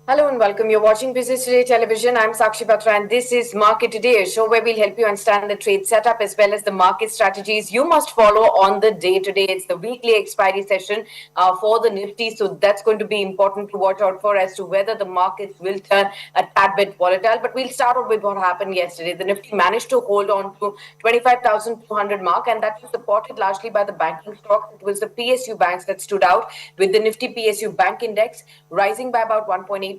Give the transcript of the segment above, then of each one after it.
Hello and welcome. You're watching Business Today Television. I'm Sakshi Batra and this is Market Today, a show where we'll help you understand the trade setup as well as the market strategies you must follow on the day to day. It's the weekly expiry session for the Nifty, so that's going to be important to watch out for as to whether the markets will turn a tad bit volatile. But we'll start off with what happened yesterday. The Nifty managed to hold on to 25,200 mark, and that was supported largely by the banking stocks. It was the PSU banks that stood out, with the Nifty PSU Bank Index rising by about 1.8%.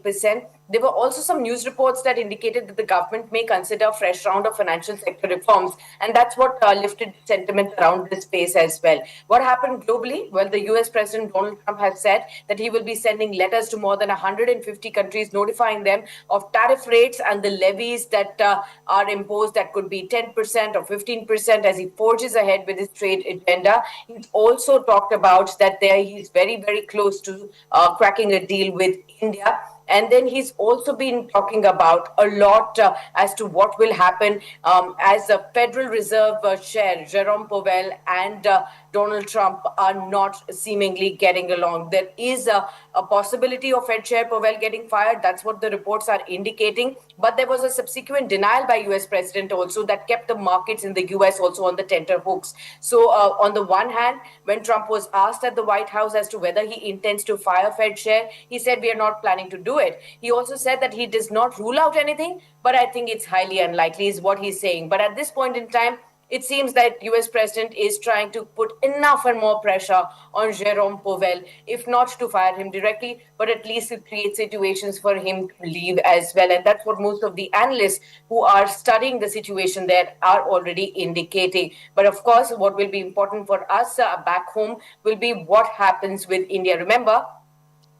There were also some news reports that indicated that the government may consider a fresh round of financial sector reforms, and that's what lifted sentiment around this space as well. What happened globally? Well, the US President Donald Trump has said that he will be sending letters to more than 150 countries notifying them of tariff rates and the levies that are imposed, that could be 10% or 15% as he forges ahead with his trade agenda. He's also talked about that he's very, very close to cracking a deal with India. And then he's also been talking about a lot as to what will happen as the Federal Reserve Chair Jerome Powell and Donald Trump are not seemingly getting along. There is a possibility of Fed Chair Powell getting fired. That's what the reports are indicating. But there was a subsequent denial by US President also that kept the markets in the US also on the tenterhooks. So on the one hand, when Trump was asked at the White House as to whether he intends to fire Fed Chair, he said, "We are not planning to do it." He also said that he does not rule out anything, but I think it's highly unlikely, is what he's saying. But at this point in time, it seems that US President is trying to put enough and more pressure on Jerome Powell, if not to fire him directly, but at least to create situations for him to leave as well. And that's what most of the analysts who are studying the situation there are already indicating. But of course, what will be important for us back home will be what happens with India. Remember,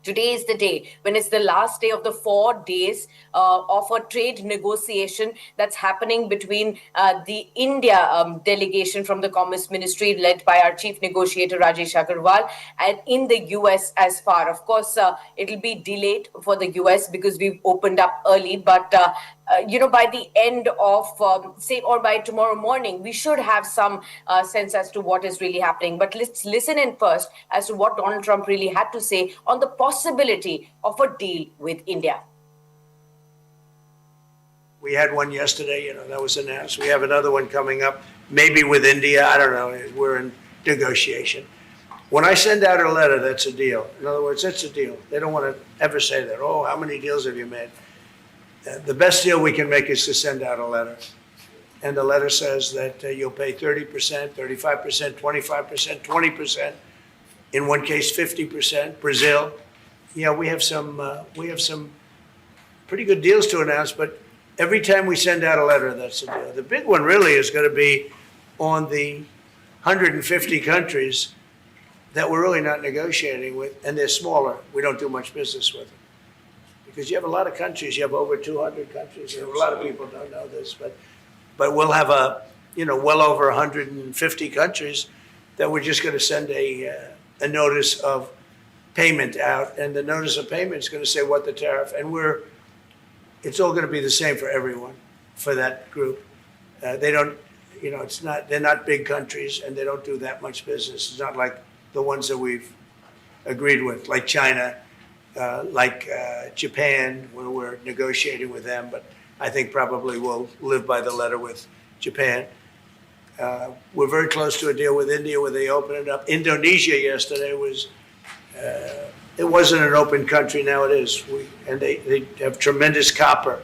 today is the day when it's the last day of the 4 days of a trade negotiation that's happening between the India delegation from the Commerce Ministry, led by our chief negotiator Rajesh Agarwal, and in the US as far. Of course, it'll be delayed for the US because we've opened up early, but by the end of, say, or by tomorrow morning, we should have some sense as to what is really happening. But let's listen in first as to what Donald Trump really had to say on the possibility of a deal with India. We had one yesterday, that was announced. We have another one coming up, maybe with India. I don't know. We're in negotiation. When I send out a letter, that's a deal. In other words, it's a deal. They don't want to ever say that. Oh, how many deals have you made? The best deal we can make is to send out a letter. And the letter says that you'll pay 30%, 35%, 25%, 20%. In one case, 50%. Brazil. We have some pretty good deals to announce, but every time we send out a letter, that's a deal. The big one really is going to be on the 150 countries that we're really not negotiating with, and they're smaller. We don't do much business with them. Because you have a lot of countries, you have over 200 countries. A lot of people don't know this, but we'll have well over 150 countries that we're just going to send a notice of payment out, and the notice of payment is going to say what the tariff, and it's all going to be the same for everyone, for that group. They don't, they're not big countries, and they don't do that much business. It's not like the ones that we've agreed with, like China, like Japan, where we're negotiating with them, but I think probably we'll live by the letter with Japan. We're very close to a deal with India where they open it up. Indonesia yesterday was, it wasn't an open country, now it is. And they have tremendous copper,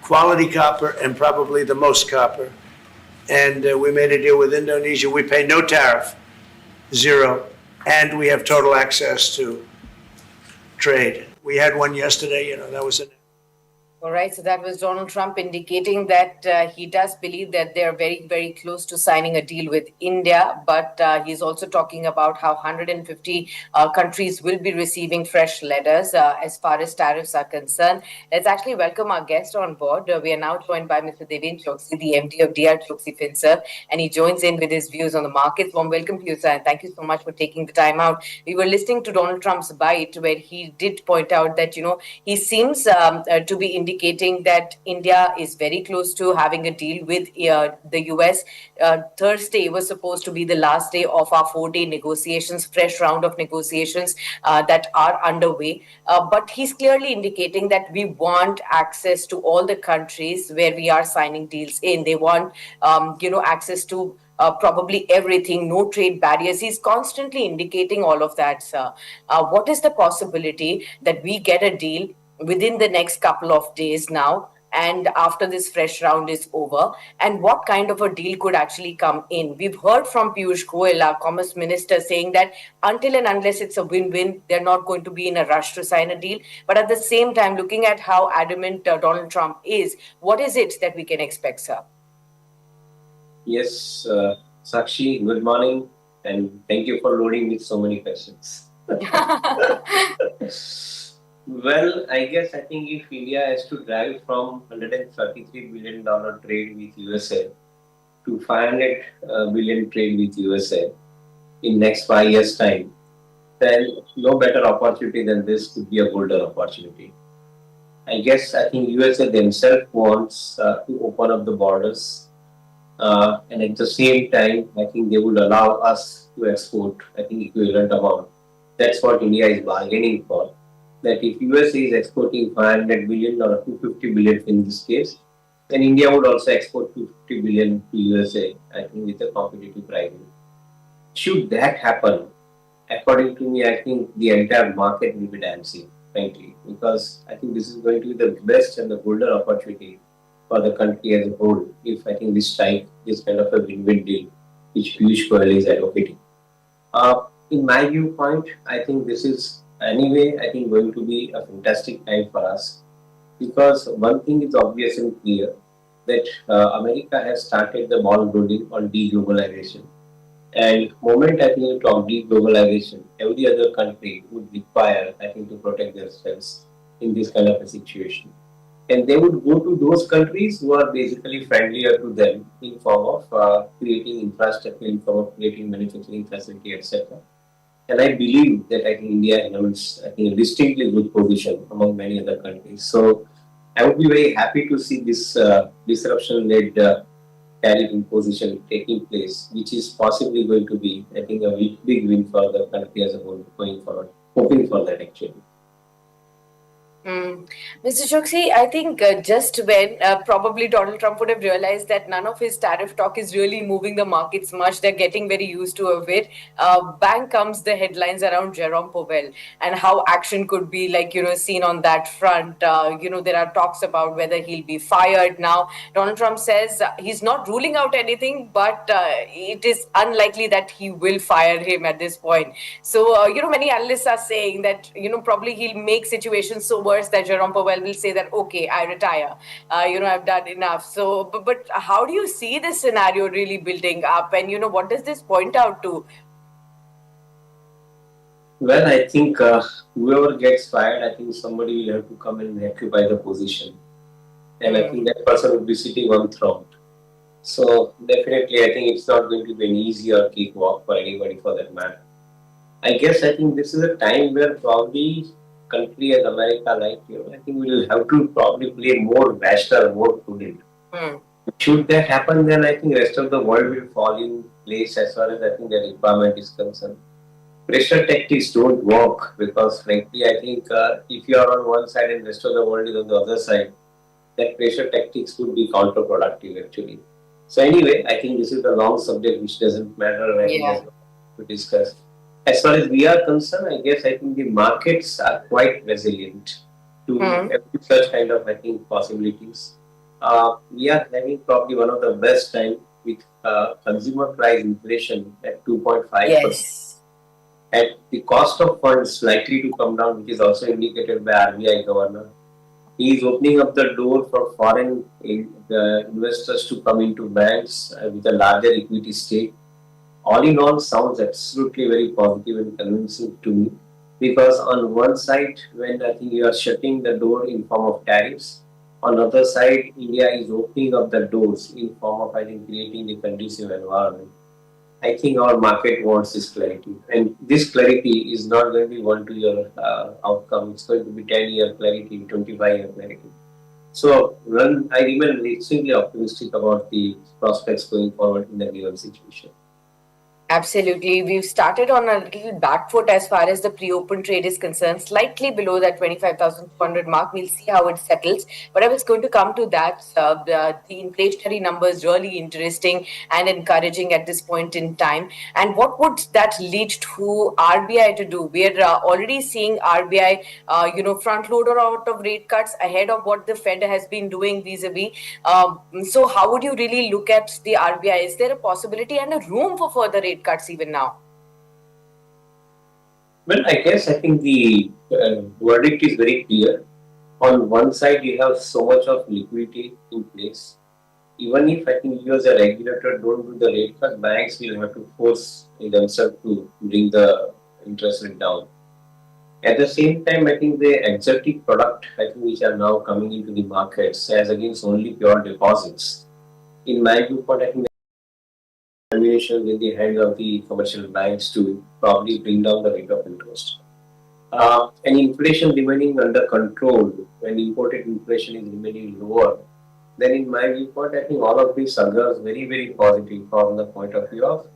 quality copper, and probably the most copper. And we made a deal with Indonesia. We pay no tariff, zero, and we have total access to trade. We had one yesterday, that was an. All right, so that was Donald Trump indicating that he does believe that they're very, very close to signing a deal with India, but he's also talking about how 150 countries will be receiving fresh letters as far as tariffs are concerned. Let's actually welcome our guest on board. We are now joined by Mr. Devin Choksi, the MD of DR Choksi FinServ, and he joins in with his views on the markets. Warm welcome to you, sir, and thank you so much for taking the time out. We were listening to Donald Trump's bite where he did point out that, he seems to be indicating indicating that India is very close to having a deal with the US. Thursday was supposed to be the last day of our 4-day negotiations, fresh round of negotiations that are underway. But he's clearly indicating that we want access to all the countries where we are signing deals in. They want, access to probably everything, no trade barriers. He's constantly indicating all of that, sir. What is the possibility that we get a deal within the next couple of days now? And after this fresh round is over, and what kind of a deal could actually come in? We've heard from Piyush Goyal, our Commerce Minister, saying that until and unless it's a win-win, they're not going to be in a rush to sign a deal. But at the same time, looking at how adamant Donald Trump is, what is it that we can expect, sir? Yes, Sakshi, good morning, and thank you for loading with so many questions. Well, I think if India has to drive from $133 billion trade with USA to 500 billion trade with USA in next 5 years' time, then no better opportunity than this could be a golden opportunity. I think USA themselves wants to open up the borders, and at the same time, I think they would allow us to export, I think, equivalent amount. That's what India is bargaining for. That if USA is exporting 500 billion or 250 billion in this case, then India would also export 250 billion to USA, I think, with a competitive pricing. Should that happen, according to me, I think the entire market will be dancing, frankly, because I think this is going to be the best and the golden opportunity for the country as a whole, if I think we strike this kind of a win-win deal, which Piyush Goyal is advocating. In my viewpoint, I think this is anyway, I think, going to be a fantastic time for us, because one thing is obvious and clear, that America has started the ball rolling on deglobalization. And moment I think you talk deglobalization, every other country would require, I think, to protect themselves in this kind of a situation. And they would go to those countries who are basically friendlier to them in form of creating infrastructure, in form of creating manufacturing facility, etc. And I believe that I think India holds, I think, a distinctly good position among many other countries. So I would be very happy to see this disruption-led tariff imposition taking place, which is possibly going to be, I think, a big win for the country as a whole going forward. Hoping for that, actually. Mr. Choksi, I think just when probably Donald Trump would have realized that none of his tariff talk is really moving the markets much, they're getting very used to it. Bang comes the headlines around Jerome Powell and how action could be seen on that front. There are talks about whether he'll be fired. Now, Donald Trump says he's not ruling out anything, but it is unlikely that he will fire him at this point. So, many analysts are saying that, probably he'll make situations so worse that Jerome Powell will say that, okay, I retire. I've done enough. So, but how do you see this scenario really building up? And, what does this point out to? Well, I think whoever gets fired, I think somebody will have to come and occupy the position. And I think that person will be sitting on throne. So definitely, I think it's not going to be an easy or cakewalk for anybody for that matter. I think this is a time where probably country as America, I think we will have to probably play more rational, more prudent. Should that happen, then I think rest of the world will fall in place as far as I think the requirement is concerned. Pressure tactics don't work because frankly, I think if you are on one side and rest of the world is on the other side, that pressure tactics would be counterproductive actually. So anyway, I think this is a long subject which doesn't matter and I think there's to discuss. As far as we are concerned, I think the markets are quite resilient to every such kind of, I think, possibilities. We are having probably one of the best time with consumer price inflation at 2.5%. Yes. And the cost of funds likely to come down, which is also indicated by RBI governor. He is opening up the door for foreign investors to come into banks with a larger equity stake. All in all, sounds absolutely very positive and convincing to me, because on one side, when I think you are shutting the door in form of tariffs, on the other side, India is opening up the doors in form of, I think, creating the conducive environment. I think our market wants this clarity, and this clarity is not going to be 1 2 year outcome. It's going to be 10-year clarity, 25-year clarity. So I remain extremely optimistic about the prospects going forward in the given situation. Absolutely. We've started on a little back foot as far as the pre-open trade is concerned, slightly below that 25,200 mark. We'll see how it settles. But I was going to come to that. The inflationary numbers really interesting and encouraging at this point in time. And what would that lead to RBI to do? We're already seeing RBI, front loader out of rate cuts ahead of what the Fed has been doing vis-a-vis. So how would you really look at the RBI? Is there a possibility and a room for further rate cuts even now? Well, I think the verdict is very clear. On one side, you have so much of liquidity in place. Even if I think you as a regulator don't do the rate cut, banks will have to force themselves to bring the interest rate down. At the same time, I think the exotic product, I think, which are now coming into the markets as against only pure deposits. In my viewpoint, I think the ammunition in the hands of the commercial banks to probably bring down the rate of interest. And inflation remaining under control when imported inflation is remaining lower, then in my viewpoint, I think all of this augurs very, very positive from the point of view of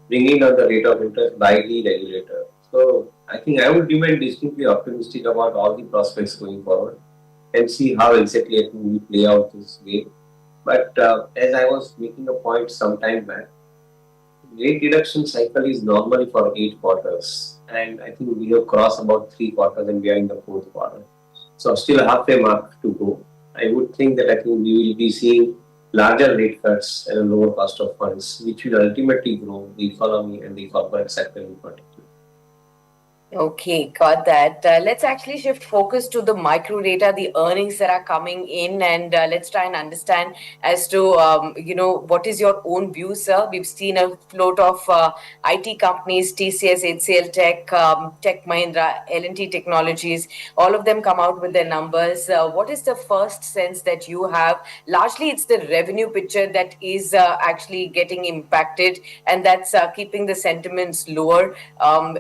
bringing down the rate of interest by the regulator. So I think I would remain distinctly optimistic about all the prospects going forward and see how exactly I think we play out this game. But as I was making a point some time back, rate reduction cycle is normally for 8 quarters, and I think we have crossed about 3 quarters and we are in the fourth quarter. So still half a mark to go. I would think that I think we will be seeing larger rate cuts and a lower cost of funds, which will ultimately grow the economy and the corporate sector in particular. Okay, got that. Let's actually shift focus to the micro data, the earnings that are coming in, and let's try and understand as to, what is your own view, sir? We've seen a float of IT companies, TCS, HCL Tech, Tech Mahindra, L&T Technologies, all of them come out with their numbers. What is the first sense that you have? Largely, it's the revenue picture that is actually getting impacted, and that's keeping the sentiments lower.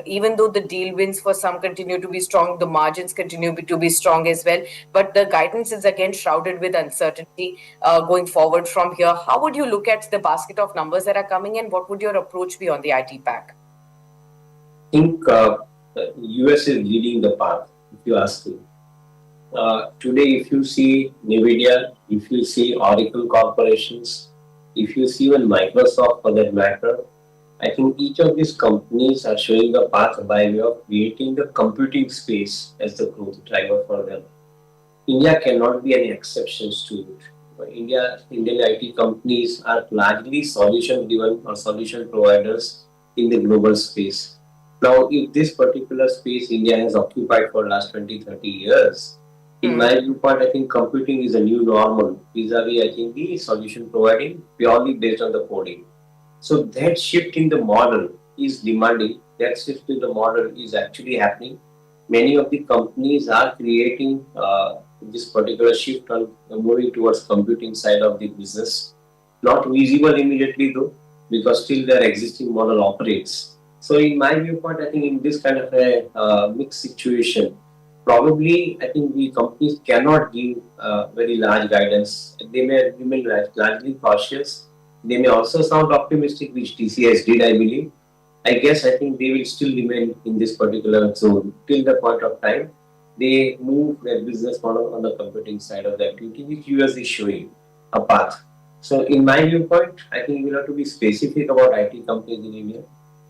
Even though the deal wins for some continue to be strong, the margins continue to be strong as well. But the guidance is again shrouded with uncertainty going forward from here. How would you look at the basket of numbers that are coming in? What would your approach be on the IT pack? I think US is leading the path, if you ask me. Today, if you see NVIDIA, if you see Oracle corporations, if you see even Microsoft for that matter, I think each of these companies are showing a path by way of creating the computing space as the growth driver for them. India cannot be any exceptions to it. Indian IT companies are largely solution driven or solution providers in the global space. Now, if this particular space India has occupied for last 20, 30 years, in my viewpoint, I think computing is a new normal vis-a-vis, I think, the solution providing purely based on the coding. So that shift in the model is demanding, that shift in the model is actually happening. Many of the companies are creating this particular shift on moving towards computing side of the business. Not visible immediately though, because still their existing model operates. So in my viewpoint, I think in this kind of a mixed situation, probably I think the companies cannot give very large guidance. They may remain largely cautious. They may also sound optimistic, which TCS did, I believe. I think they will still remain in this particular zone till the point of time they move their business model on the computing side of the activity, which US is showing a path. So, in my viewpoint, I think we have to be specific about IT companies in India.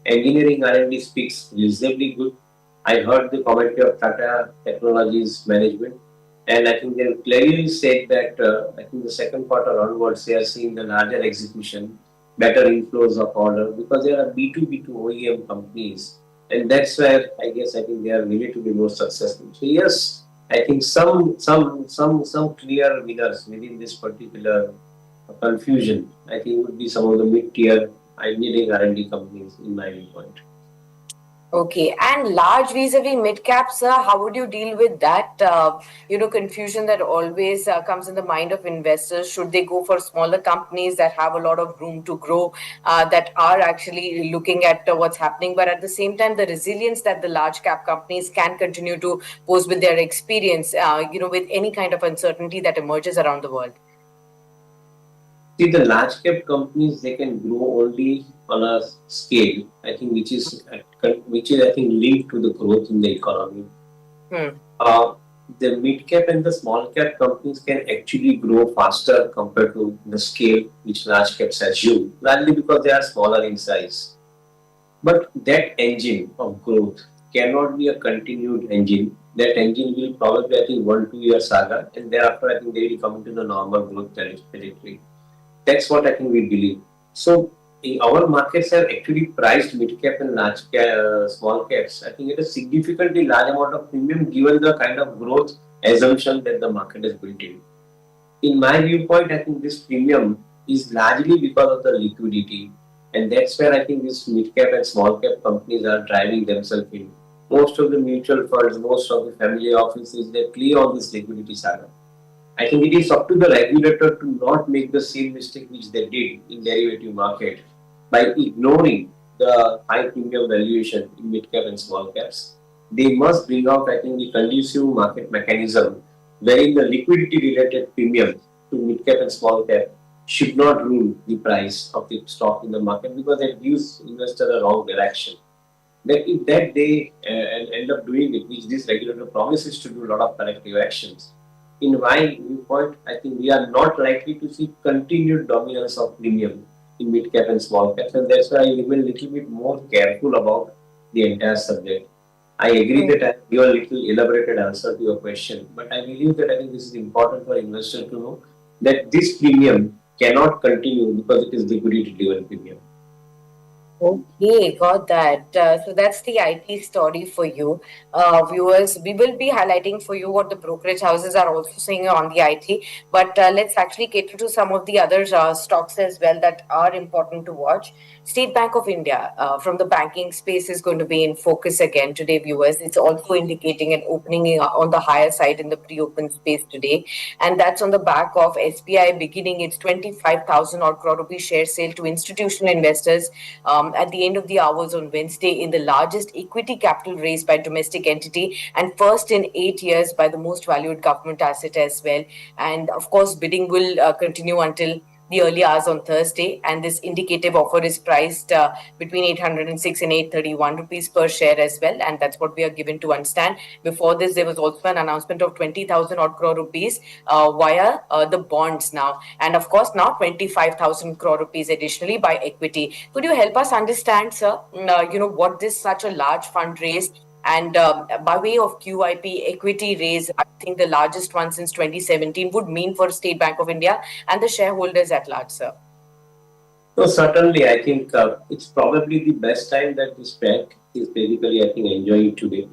Engineering R&D speaks reasonably good. I heard the commentary of Tata Technologies management, and I think they clearly said that I think the second quarter onwards they are seeing the larger execution, better inflows of order because they are B2B2 OEM companies, and that's where I think they are really to be more successful. So yes, I think some clear winners within this particular confusion. I think would be some of the mid-tier engineering R&D companies in my viewpoint. Okay, and large vis-a-vis mid caps, how would you deal with that? Confusion that always comes in the mind of investors. Should they go for smaller companies that have a lot of room to grow, that are actually looking at what's happening, but at the same time, the resilience that the large cap companies can continue to pose with their experience, with any kind of uncertainty that emerges around the world? See, the large cap companies, they can grow only on a scale, I think, which is I think linked to the growth in the economy. Hmm. Uh, the mid cap and the small cap companies can actually grow faster compared to the scale which large caps assume, largely because they are smaller in size. But that engine of growth cannot be a continued engine. That engine will probably, I think, 1 2 year saga, and thereafter, I think they will come into the normal growth trajectory. That's what I think we believe. So our markets have actually priced mid cap and small caps. I think it is significantly large amount of premium given the kind of growth assumption that the market has built in. In my viewpoint, I think this premium is largely because of the liquidity, and that's where I think these mid cap and small cap companies are driving themselves in. Most of the mutual funds, most of the family offices, they play on this liquidity saga. I think it is up to the regulator to not make the same mistake which they did in derivative market by ignoring the high premium valuation in mid cap and small caps. They must bring out, I think, the conducive market mechanism wherein the liquidity related premium to mid cap and small cap should not rule the price of the stock in the market because it gives investor a wrong direction. That if that they end up doing it, which this regulator promises to do a lot of corrective actions, in my viewpoint, I think we are not likely to see continued dominance of premium in mid cap and small caps, and that's why I remain a little bit more careful about the entire subject. I agree that I give a little elaborated answer to your question, but I believe that I think this is important for investors to know that this premium cannot continue because it is liquidity driven premium. Okay, got that. So that's the IT story for you. Viewers, we will be highlighting for you what the brokerage houses are also saying on the IT, but let's actually cater to some of the other stocks as well that are important to watch. State Bank of India from the banking space is going to be in focus again today, viewers. It's also indicating an opening on the higher side in the pre-open space today, and that's on the back of SBI beginning its 25,000 odd crore rupee share sale to institutional investors at the end of the hours on Wednesday in the largest equity capital raise by domestic entity and first in 8 years by the most valued government asset as well. And of course, bidding will continue until the early hours on Thursday, and this indicative offer is priced between 806 and 831 rupees per share as well, and that's what we are given to understand. Before this, there was also an announcement of 20,000 odd crore rupees via the bonds now, and of course now 25,000 crore rupees additionally by equity. Could you help us understand, sir, what this such a large fundraise and by way of QIP equity raise, I think the largest one since 2017, would mean for State Bank of India and the shareholders at large, sir? So certainly, I think it's probably the best time that this bank is basically, I think, enjoying today.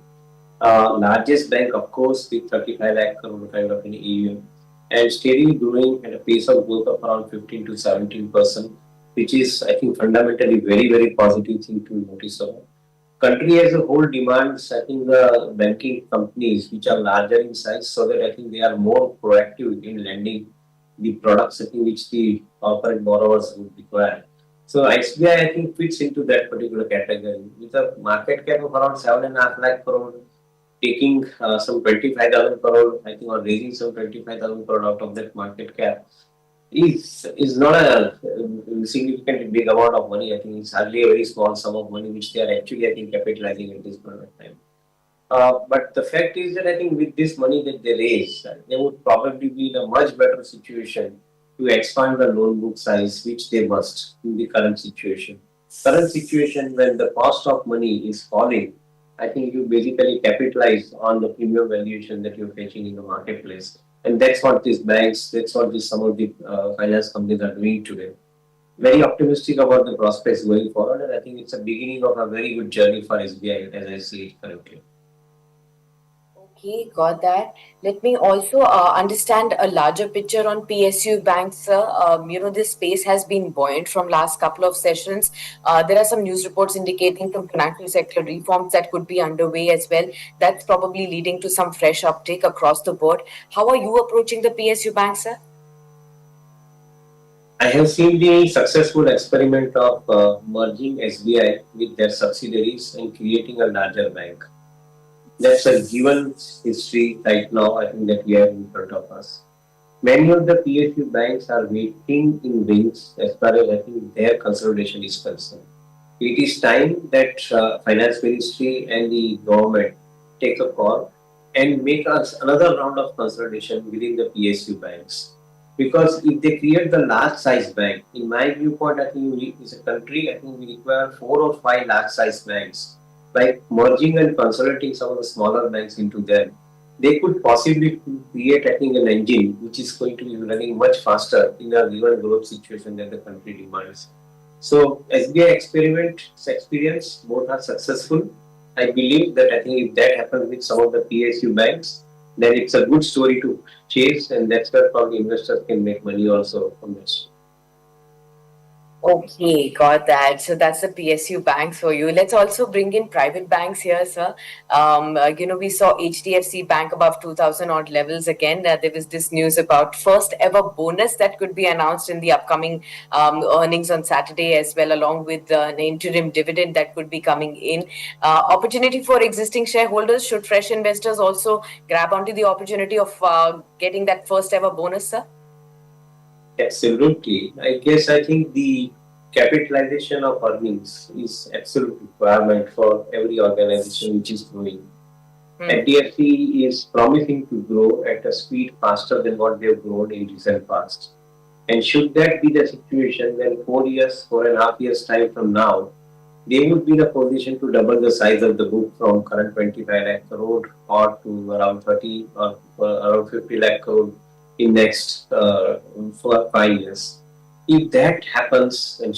Largest bank, of course, with 35 lakh crore kind of an AUM, and steadily growing at a pace of growth of around 15 to 17%, which is, I think, fundamentally very, very positive thing to notice about. Country as a whole demands, I think, the banking companies which are larger in size so that I think they are more proactive in lending the products I think which the corporate borrowers would require. So SBI I think fits into that particular category with a market cap of around 7.5 lakh crore, taking some 25,000 crore, I think, or raising some 25,000 crore out of that market cap is not a significantly big amount of money. I think it's hardly a very small sum of money which they are actually, I think, capitalizing at this point of time. But the fact is that I think with this money that they raise, they would probably be in a much better situation to expand the loan book size, which they must in the current situation. Current situation when the cost of money is falling, I think you basically capitalize on the premium valuation that you're fetching in the marketplace. And that's what these banks, that's what some of the finance companies are doing today. Very optimistic about the prospects going forward, and I think it's a beginning of a very good journey for SBI as I see it currently. Okay, got that. Let me also understand a larger picture on PSU banks, sir. This space has been buoyant from last couple of sessions. There are some news reports indicating some financial sector reforms that could be underway as well. That's probably leading to some fresh uptake across the board. How are you approaching the PSU banks, sir? I have seen the successful experiment of merging SBI with their subsidiaries and creating a larger bank. That's a given history right now, I think that we have in front of us. Many of the PSU banks are waiting in wings as far as I think their consolidation is concerned. It is time that finance ministry and the government take a call and make us another round of consolidation within the PSU banks. Because if they create the large size bank, in my viewpoint, I think we, as a country, I think we require 4 or 5 large size banks. By merging and consolidating some of the smaller banks into them, they could possibly create, I think, an engine which is going to be running much faster in a given growth situation that the country demands. So SBI experience both are successful. I believe that I think if that happens with some of the PSU banks, then it's a good story to chase, and that's where probably investors can make money also from this. Okay, got that. So that's the PSU banks for you. Let's also bring in private banks here, sir. We saw HDFC Bank above 2000 odd levels again. There was this news about first ever bonus that could be announced in the upcoming earnings on Saturday as well, along with an interim dividend that could be coming in. Opportunity for existing shareholders. Should fresh investors also grab onto the opportunity of getting that first ever bonus, sir? Absolutely. I think the capitalization of earnings is absolute requirement for every organization which is growing. FDFC is promising to grow at a speed faster than what they've grown in recent past. And should that be the situation, then 4 years, 4.5 years time from now, they would be in a position to double the size of the book from current 25 lakh crore or to around 30 or around 50 lakh crore in next 4 or 5 years. If that happens, and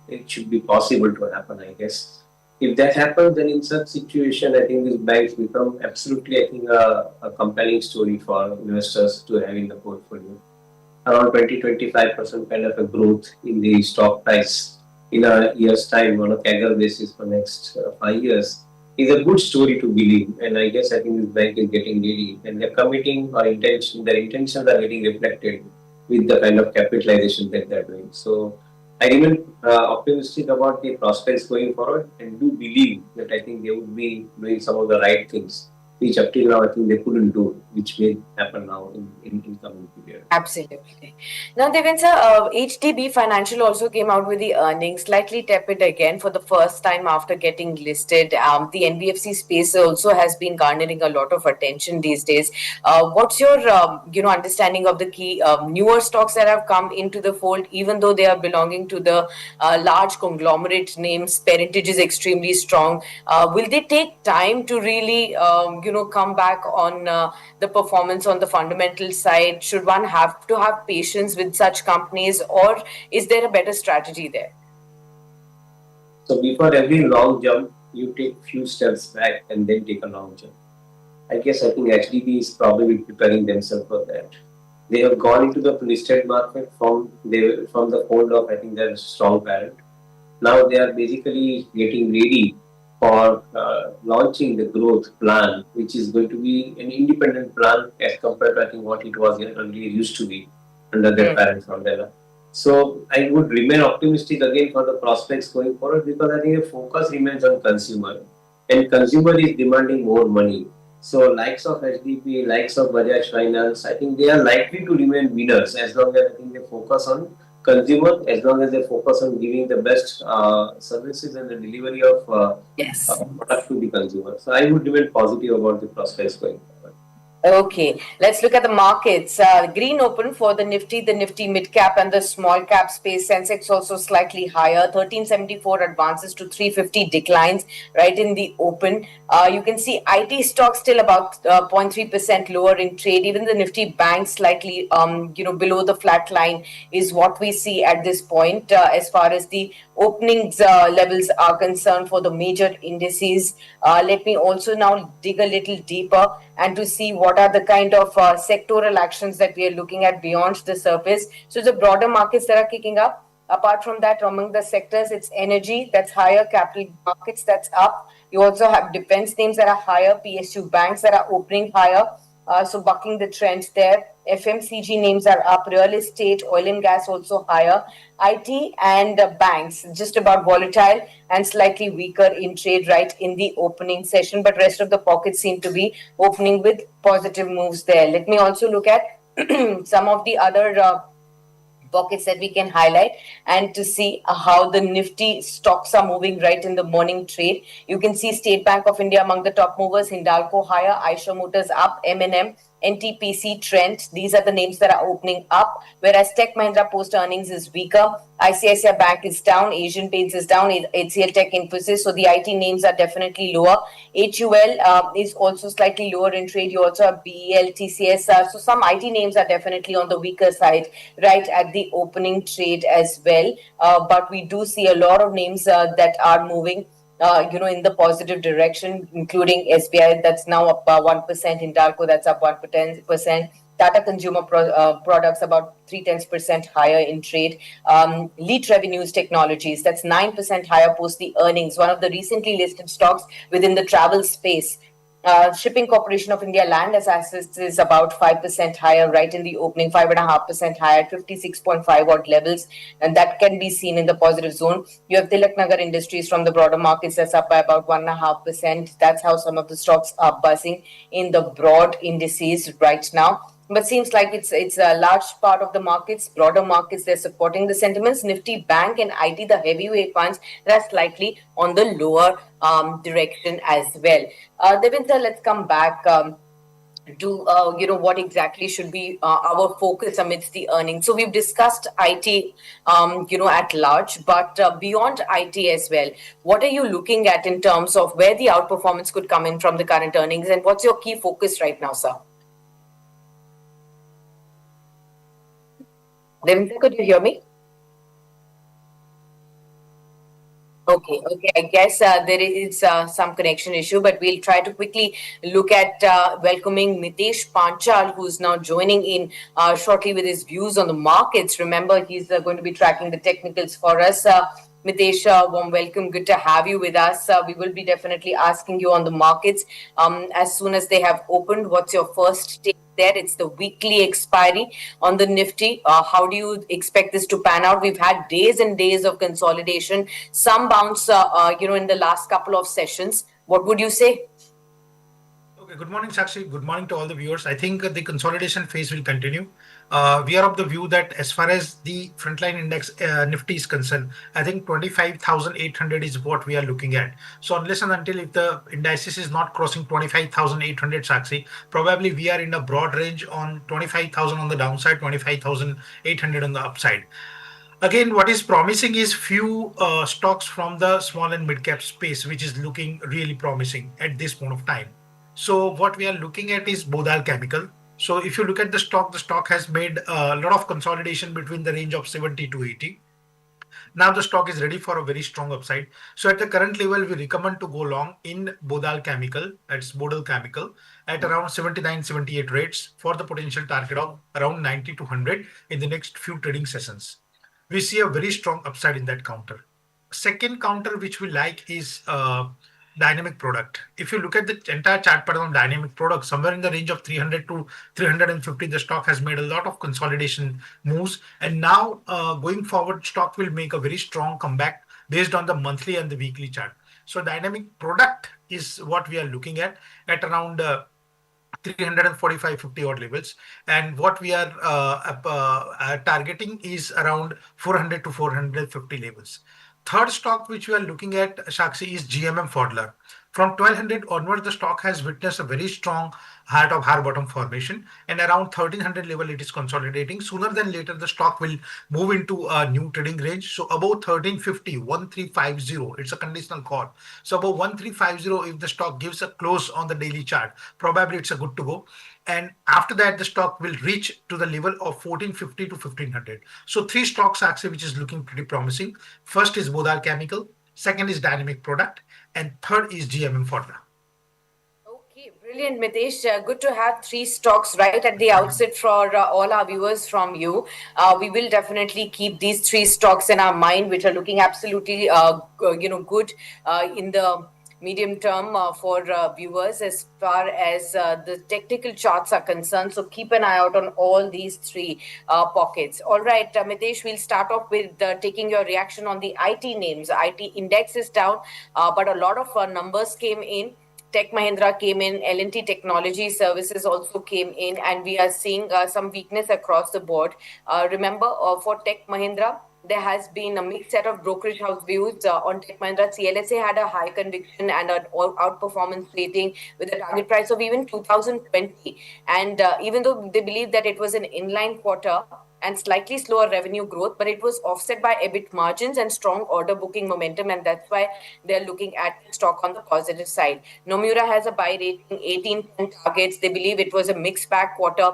it should be possible to happen, I guess. If that happens, then in such situation, I think these banks become absolutely, I think, a compelling story for investors to have in the portfolio. Around 20-25% kind of a growth in the stock price in a year's time on a CAGR basis for next 5 years is a good story to believe. And I guess I think this bank is getting ready and they're committing or their intentions are getting reflected with the kind of capitalization that they're doing. So I remain optimistic about the prospects going forward and do believe that I think they would be doing some of the right things which up till now I think they couldn't do, which may happen now in coming period. Absolutely. Now, Devendra, HDB Financial also came out with the earnings, slightly tepid again for the first time after getting listed. The NBFC space also has been garnering a lot of attention these days. What's your, understanding of the key newer stocks that have come into the fold, even though they are belonging to the large conglomerate names? Parentage is extremely strong. Will they take time to really, come back on the performance on the fundamental side? Should one have to have patience with such companies, or is there a better strategy there? So before every long jump, you take few steps back and then take a long jump. I think HDB is probably preparing themselves for that. They have gone into the listed market from the fold of I think their strong parent. Now they are basically getting ready for launching the growth plan, which is going to be an independent plan as compared to I think what it was earlier used to be under their parent umbrella. So I would remain optimistic again for the prospects going forward because I think the focus remains on consumer and consumer is demanding more money. So likes of HDB, likes of Bajaj Finance, I think they are likely to remain winners as long as I think they focus on consumer, as long as they focus on giving the best services and the delivery of Yes. product to the consumer. So I would remain positive about the prospects going forward. Okay, let's look at the markets. Green open for the Nifty mid cap and the small cap space. Sensex also slightly higher. 1374 advances to 350 declines right in the open. You can see IT stocks still about 0.3% lower in trade. Even the Nifty bank slightly below the flat line is what we see at this point as far as the openings levels are concerned for the major indices. Let me also now dig a little deeper and to see what are the kind of sectoral actions that we are looking at beyond the surface. So the broader markets that are kicking up. Apart from that, among the sectors, it's energy that's higher, capital markets that's up. You also have defense names that are higher, PSU banks that are opening higher. So bucking the trend there. FMCG names are up, real estate, oil and gas also higher. IT and banks just about volatile and slightly weaker in trade right in the opening session, but rest of the pockets seem to be opening with positive moves there. Let me also look at some of the other pockets that we can highlight and to see how the Nifty stocks are moving right in the morning trade. You can see State Bank of India among the top movers, Hindalco higher, Eicher Motors up, M&M, NTPC, Trent. These are the names that are opening up, whereas Tech Mahindra post earnings is weaker. ICICI Bank is down, Asian Paints is down, HCL Tech, Infosys. So the IT names are definitely lower. HUL is also slightly lower in trade. You also have BEL, TCS. So some IT names are definitely on the weaker side right at the opening trade as well. But we do see a lot of names that are moving in the positive direction, including SBI that's now up 1%, Hindalco that's up 1%, Tata Consumer Products about 0.3% higher in trade. Lead Revenues Technologies that's 9% higher post the earnings. One of the recently listed stocks within the travel space. Shipping Corporation of India land as assets is about 5% higher right in the opening, 5.5% higher, 56.5 odd levels, and that can be seen in the positive zone. You have Tilak Nagar Industries from the broader markets that's up by about 1.5%. That's how some of the stocks are buzzing in the broad indices right now. But seems like it's a large part of the markets, broader markets, they're supporting the sentiments. Nifty Bank and IT, the heavyweight funds, that are slightly on the lower direction as well. Devinta, let's come back. To what exactly should be our focus amidst the earnings. So we've discussed IT, at large, but beyond IT as well, what are you looking at in terms of where the outperformance could come in from the current earnings, and what's your key focus right now, sir? Devinta, could you hear me? Okay. I guess there is some connection issue, but we'll try to quickly look at welcoming Mitesh Panchal, who's now joining in shortly with his views on the markets. Remember, he's going to be tracking the technicals for us. Mitesh, warm welcome. Good to have you with us. We will be definitely asking you on the markets as soon as they have opened. What's your first take there? It's the weekly expiry on the Nifty. How do you expect this to pan out? We've had days and days of consolidation, some bounce, in the last couple of sessions. What would you say? Okay, good morning, Sakshi. Good morning to all the viewers. I think the consolidation phase will continue. We are of the view that as far as the frontline index Nifty is concerned, I think 25,800 is what we are looking at. So unless and until if the indices is not crossing 25,800, Sakshi, probably we are in a broad range on 25,000 on the downside, 25,800 on the upside. Again, what is promising is few stocks from the small and mid cap space, which is looking really promising at this point of time. So what we are looking at is Bodal Chemical. So if you look at the stock has made a lot of consolidation between the range of 70 to 80. Now the stock is ready for a very strong upside. So at the current level, we recommend to go long in Bodal Chemical, that's Bodal Chemical, at around 79, 78 rates for the potential target of around 90 to 100 in the next few trading sessions. We see a very strong upside in that counter. Second counter which we like is dynamic product. If you look at the entire chart pattern of dynamic product, somewhere in the range of 300 to 350, the stock has made a lot of consolidation moves. And now going forward, stock will make a very strong comeback based on the monthly and the weekly chart. So dynamic product is what we are looking at around 345 50 odd levels, and what we are targeting is around 400 to 450 levels. Third stock which we are looking at, Shakshi, is GMM Fodler. From 1200 onwards, the stock has witnessed a very strong heart of higher bottom formation, and around 1300 level it is consolidating. Sooner than later, the stock will move into a new trading range. So above 1350, 1350, it's a conditional call. So above 1350, if the stock gives a close on the daily chart, probably it's a good to go. And after that, the stock will reach to the level of 1450 to 1500. So three stocks actually which is looking pretty promising. First is Bodal Chemical, second is Dynamic Product, and third is GMM Pharma. Okay, brilliant, Mitesh. Good to have three stocks right at the outset for all our viewers from you. We will definitely keep these three stocks in our mind, which are looking absolutely, good in the medium term for viewers as far as the technical charts are concerned. So keep an eye out on all these three pockets. All right, Mitesh, we'll start off with taking your reaction on the IT names. IT index is down, but a lot of numbers came in. Tech Mahindra came in, L&T Technology Services also came in, and we are seeing some weakness across the board. Remember, for Tech Mahindra, there has been a mixed set of brokerage house views on Tech Mahindra. CLSA had a high conviction and an outperformance rating with a target price of even 2020. And even though they believe that it was an inline quarter, and slightly slower revenue growth, but it was offset by EBIT margins and strong order booking momentum, and that's why they're looking at the stock on the positive side. Nomura has a buy rating, 18 targets. They believe it was a mixed bag quarter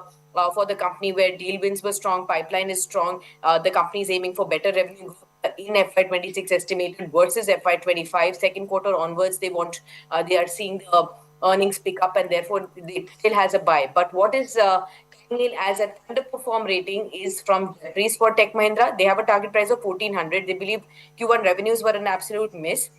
for the company where deal wins were strong, pipeline is strong. The company is aiming for better revenue growth in FY26 estimated versus FY25. Second quarter onwards, they are seeing the earnings pick up, and therefore it still has a buy. But what is coming in as an underperform rating is from Jefferies for Tech Mahindra. They have a target price of 1400. They believe Q1 revenues were an absolute miss,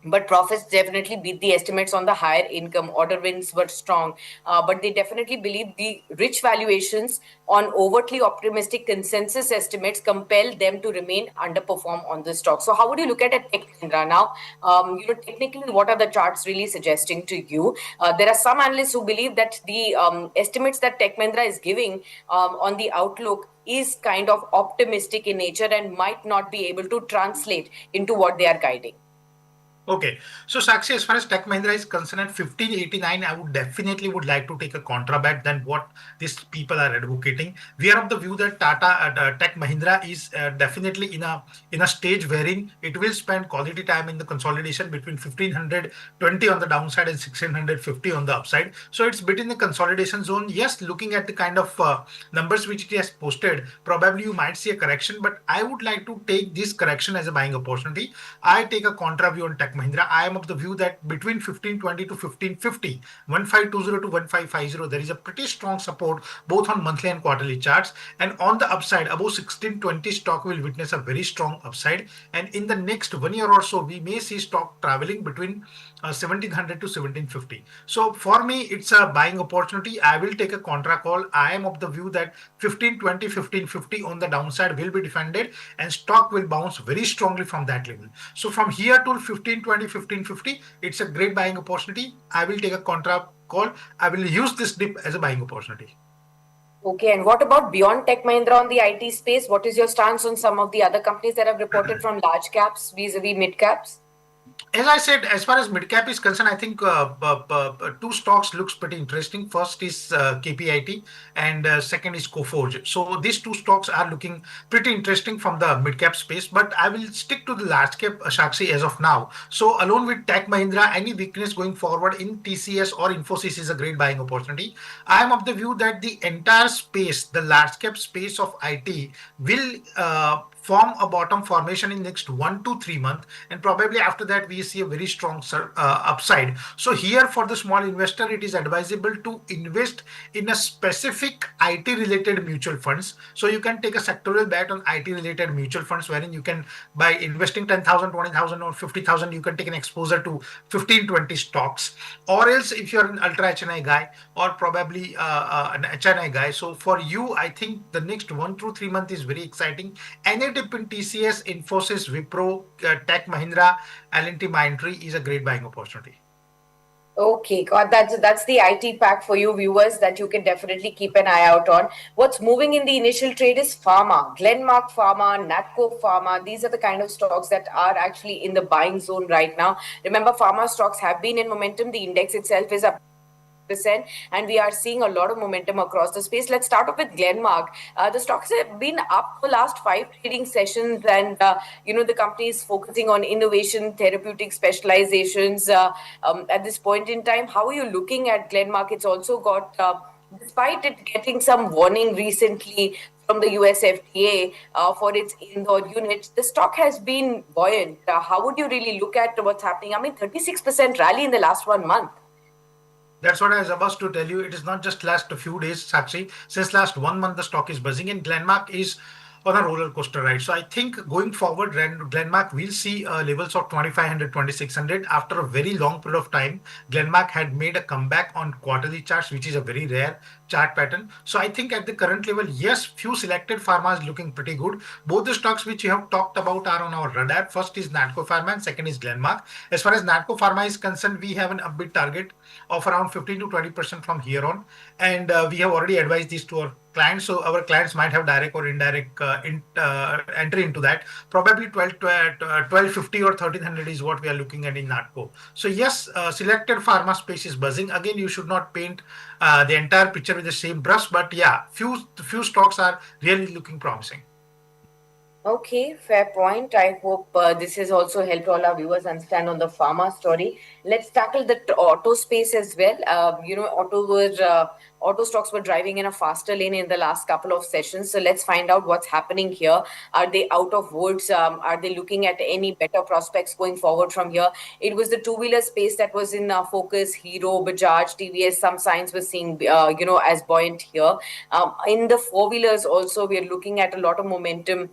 but profits definitely beat the estimates on the higher income. Order wins were strong, but they definitely believe the rich valuations on overtly optimistic consensus estimates compel them to remain underperform on the stock. So how would you look at it, Tech Mahindra now? Technically, what are the charts really suggesting to you? There are some analysts who believe that the estimates that Tech Mahindra is giving on the outlook is kind of optimistic in nature and might not be able to translate into what they are guiding. Okay, so Sakshi, as far as Tech Mahindra is concerned, at 1589, I would definitely would like to take a contra bet than what these people are advocating. We are of the view that Tech Mahindra is definitely in a stage wherein it will spend quality time in the consolidation between 1520 on the downside and 1650 on the upside. So it's between the consolidation zone. Yes, looking at the kind of numbers which it has posted, probably you might see a correction, but I would like to take this correction as a buying opportunity. I take a contra view on Tech Mahindra. I am of the view that between 1520 to 1550, 1520 to 1550, there is a pretty strong support both on monthly and quarterly charts. And on the upside, above 1620, stock will witness a very strong upside. And in the next 1 year or so, we may see stock traveling between 1700 to 1750. So for me, it's a buying opportunity. I will take a contra call. I am of the view that 1520, 1550 on the downside will be defended and stock will bounce very strongly from that level. So from here to 1520, 1550, it's a great buying opportunity. I will take a contra call. I will use this dip as a buying opportunity. Okay, and what about beyond Tech Mahindra on the IT space? What is your stance on some of the other companies that have reported from large caps vis-a-vis mid caps? As I said, as far as mid cap is concerned, I think two stocks looks pretty interesting. First is KPIT and second is Coforge. So these two stocks are looking pretty interesting from the mid cap space, but I will stick to the large cap Sakshi as of now. So along with Tech Mahindra, any weakness going forward in TCS or Infosys is a great buying opportunity. I am of the view that the entire space, the large cap space of IT will form a bottom formation in next 1 to 3 months, and probably after that we see a very strong upside. So here for the small investor, it is advisable to invest in a specific IT related mutual funds. So you can take a sectoral bet on IT related mutual funds, wherein you can, by investing 10,000, 20,000 or 50,000, you can take an exposure to 15-20 stocks. Or else if you're an ultra HNI guy or probably an HNI guy, so for you I think the next 1 to 3 months is very exciting. Any dip in TCS, Infosys, Wipro, Tech Mahindra, L&T Mindtree is a great buying opportunity. Okay, God, that's the IT pack for you viewers that you can definitely keep an eye out on. What's moving in the initial trade is Pharma, Glenmark Pharma, Natco Pharma. These are the kind of stocks that are actually in the buying zone right now. Remember, pharma stocks have been in momentum. The index itself is up percent, and we are seeing a lot of momentum across the space. Let's start off with Glenmark. The stocks have been up for last five trading sessions, and the company is focusing on innovation, therapeutic specializations. At this point in time, how are you looking at Glenmark? It's also got, despite it getting some warning recently from the US FDA for its Indore unit, the stock has been buoyant. How would you really look at what's happening? I mean, 36% rally in the last 1 month. That's what I was about to tell you. It is not just last a few days, Sakshi. Since last 1 month, the stock is buzzing, and Glenmark is on a roller coaster ride. So I think going forward, Glenmark will see levels of 2500, 2600 after a very long period of time. Glenmark had made a comeback on quarterly charts, which is a very rare chart pattern. So I think at the current level, yes, few selected pharma is looking pretty good. Both the stocks which you have talked about are on our radar. First is Natco Pharma and second is Glenmark. As far as Natco Pharma is concerned, we have an upbeat target of around 15 to 20% from here on. And we have already advised this to our clients. So our clients might have direct or indirect entry into that. Probably 1250 or 1300 is what we are looking at in Natco. So yes, selected pharma space is buzzing. Again, you should not paint the entire picture with the same brush, but yeah, few stocks are really looking promising. Okay, fair point. I hope this has also helped all our viewers understand on the pharma story. Let's tackle the auto space as well. Auto stocks were driving in a faster lane in the last couple of sessions. So let's find out what's happening here. Are they out of woods? Are they looking at any better prospects going forward from here? It was the two-wheeler space that was in focus. Hero, Bajaj, TVS. Some signs were seeing, as buoyant here. In the four-wheelers also, we are looking at a lot of momentum,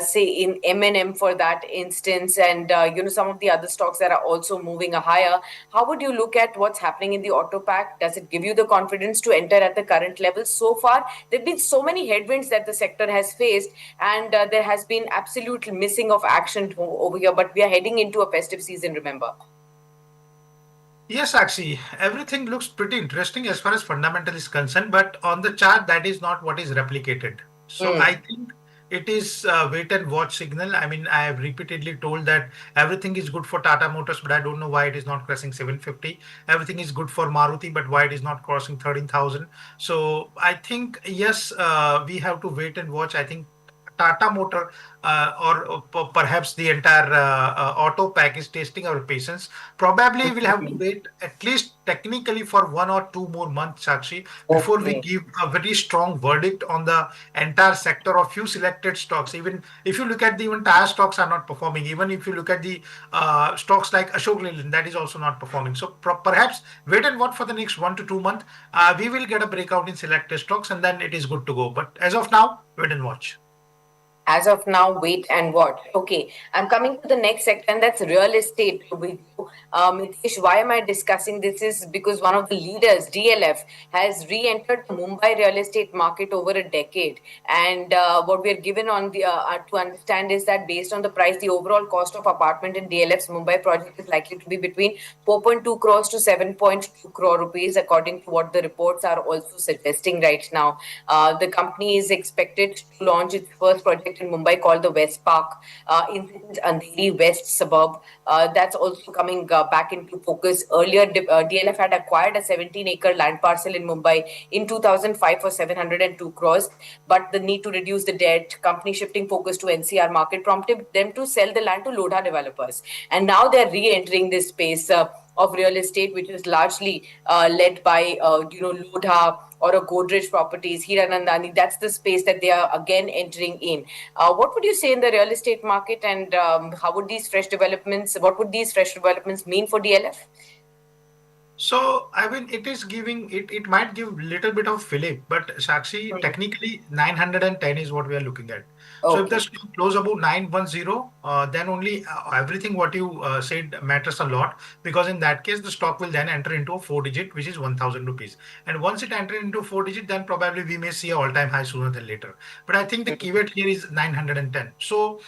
say in M&M for that instance, and some of the other stocks that are also moving higher. How would you look at what's happening in the auto pack? Does it give you the confidence to enter at the current levels? So far, there've been so many headwinds that the sector has faced, and there has been absolute missing of action over here. But we are heading into a festive season. Remember. Yes, actually, everything looks pretty interesting as far as fundamental is concerned, but on the chart, that is not what is replicated. So I think it is wait and watch signal. I mean, I have repeatedly told that everything is good for Tata Motors, but I don't know why it is not crossing 750. Everything is good for Maruti, but why it is not crossing 13,000. So I think, yes, we have to wait and watch. I think Tata Motor or perhaps the entire auto pack is testing our patience. Probably we'll have to wait at least technically for 1 or 2 more months, Sakshi, before we Okay. give a very strong verdict on the entire sector of few selected stocks. Even if you look at the even tire stocks are not performing. Even if you look at the stocks like Ashok Leyland, that is also not performing. So perhaps wait and watch for the next 1 to 2 months. We will get a breakout in selected stocks and then it is good to go. But as of now, wait and watch. As of now, wait and watch. Okay, I'm coming to the next sector, and that's real estate with you. Mitesh, why am I discussing this? Is because one of the leaders, DLF, has re-entered the Mumbai real estate market over a decade. And what we are given on the to understand is that based on the price, the overall cost of apartment in DLF's Mumbai project is likely to be between 4.2 crores to 7.2 crore rupees, according to what the reports are also suggesting right now. The company is expected to launch its first project in Mumbai called the West Park in Andheri West suburb. That's also coming back into focus. Earlier, DLF had acquired a 17-acre land parcel in Mumbai in 2005 for 702 crores, but the need to reduce the debt, company shifting focus to NCR market prompted them to sell the land to Lodha developers. And now they're re-entering this space of real estate, which is largely led by Lodha or a Godrej Properties, Hiranandani. That's the space that they are again entering in. What would you say in the real estate market, and how would these fresh developments? What would these fresh developments mean for DLF? So, I mean, it is giving it, it might give little bit of fillip, but Sakshi, technically 910 is what we are looking at. So if the Okay. stock close above 910, then only everything what you said matters a lot, because in that case, the stock will then enter into a four digit, which is 1000 rupees. And once it enters into four digit, then probably we may see a all-time high sooner than later. But I think the keyword here is 910. So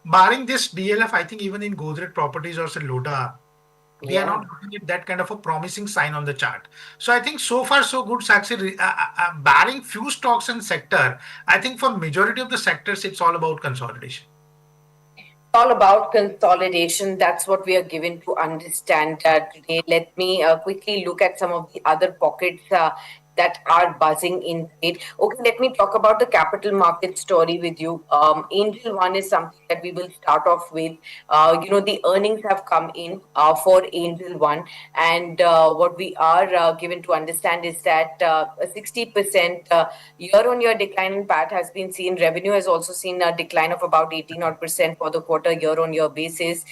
barring this DLF, I think even in Godrej Properties or say Lodha, We are not Yeah. looking at that kind of a promising sign on the chart. So I think so far so good, Sakshi. Barring few stocks and sector, I think for majority of the sectors, it's all about consolidation. All about consolidation. That's what we are given to understand today. Let me quickly look at some of the other pockets that are buzzing in trade. Okay, let me talk about the capital market story with you. Angel One is something that we will start off with. The earnings have come in for Angel One, and what we are given to understand is that a 60% year-on-year decline in PAT has been seen. Revenue has also seen a decline of about 18 odd percent for the quarter year-on-year basis.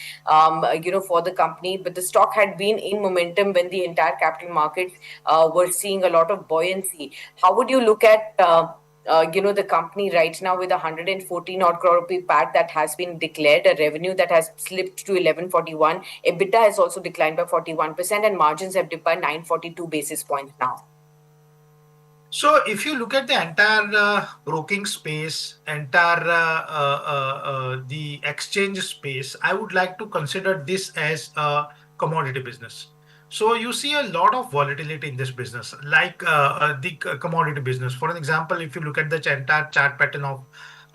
For the company, but the stock had been in momentum when the entire capital markets were seeing a lot of buoyancy. How would you look at the company right now with 114 odd crore rupee PAT that has been declared, a revenue that has slipped to 1141, EBITDA has also declined by 41%, and margins have dipped by 942 basis points now. So if you look at the entire broking space, entire the exchange space, I would like to consider this as a commodity business. So you see a lot of volatility in this business, like the commodity business. For an example, if you look at the entire chart pattern of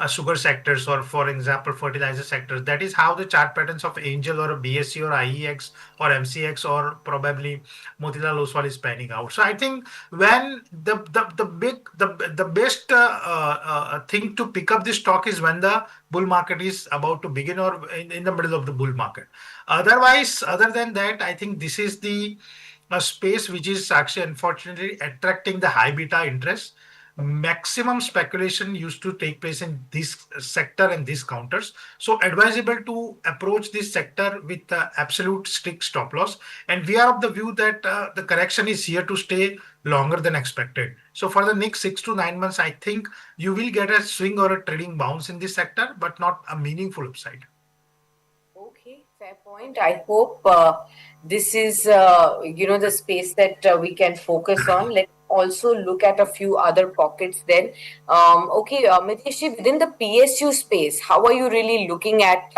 sugar sectors, or for example, fertilizer sectors, that is how the chart patterns of Angel or a BSE or IEX or MCX or probably Motilal Oswal is panning out. So I think when the best thing to pick up this stock is when the bull market is about to begin, or in the middle of the bull market. Otherwise, other than that, I think this is the space which is actually unfortunately attracting the high beta interest. Maximum speculation used to take place in this sector and these counters. So advisable to approach this sector with absolute strict stop loss. And we are of the view that the correction is here to stay longer than expected. So for the next 6 to 9 months, I think you will get a swing or a trading bounce in this sector, but not a meaningful upside. Okay, fair point. I hope this is, the space that we can focus on. Let's also look at a few other pockets then. Okay, Mitesh, within the PSU space, how are you really looking at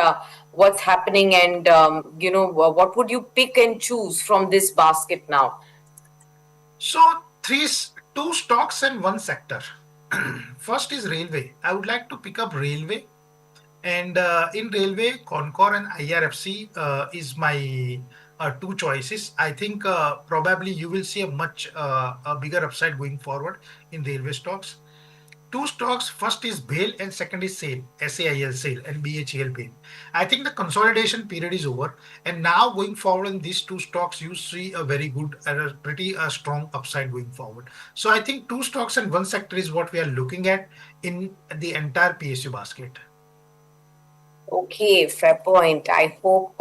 what's happening, and, what would you pick and choose from this basket now? So two stocks and one sector. First is railway. I would like to pick up railway. And in railway, Concor and IRFC is my two choices. I think probably you will see a bigger upside going forward in railway stocks. Two stocks, first is BHAL and second is SAIL, SAIL, SAIL, and BHAL, BHAL. I think the consolidation period is over. And now going forward in these two stocks, you see a very good and a pretty strong upside going forward. So I think two stocks and one sector is what we are looking at in the entire PSU basket. Okay, fair point. I hope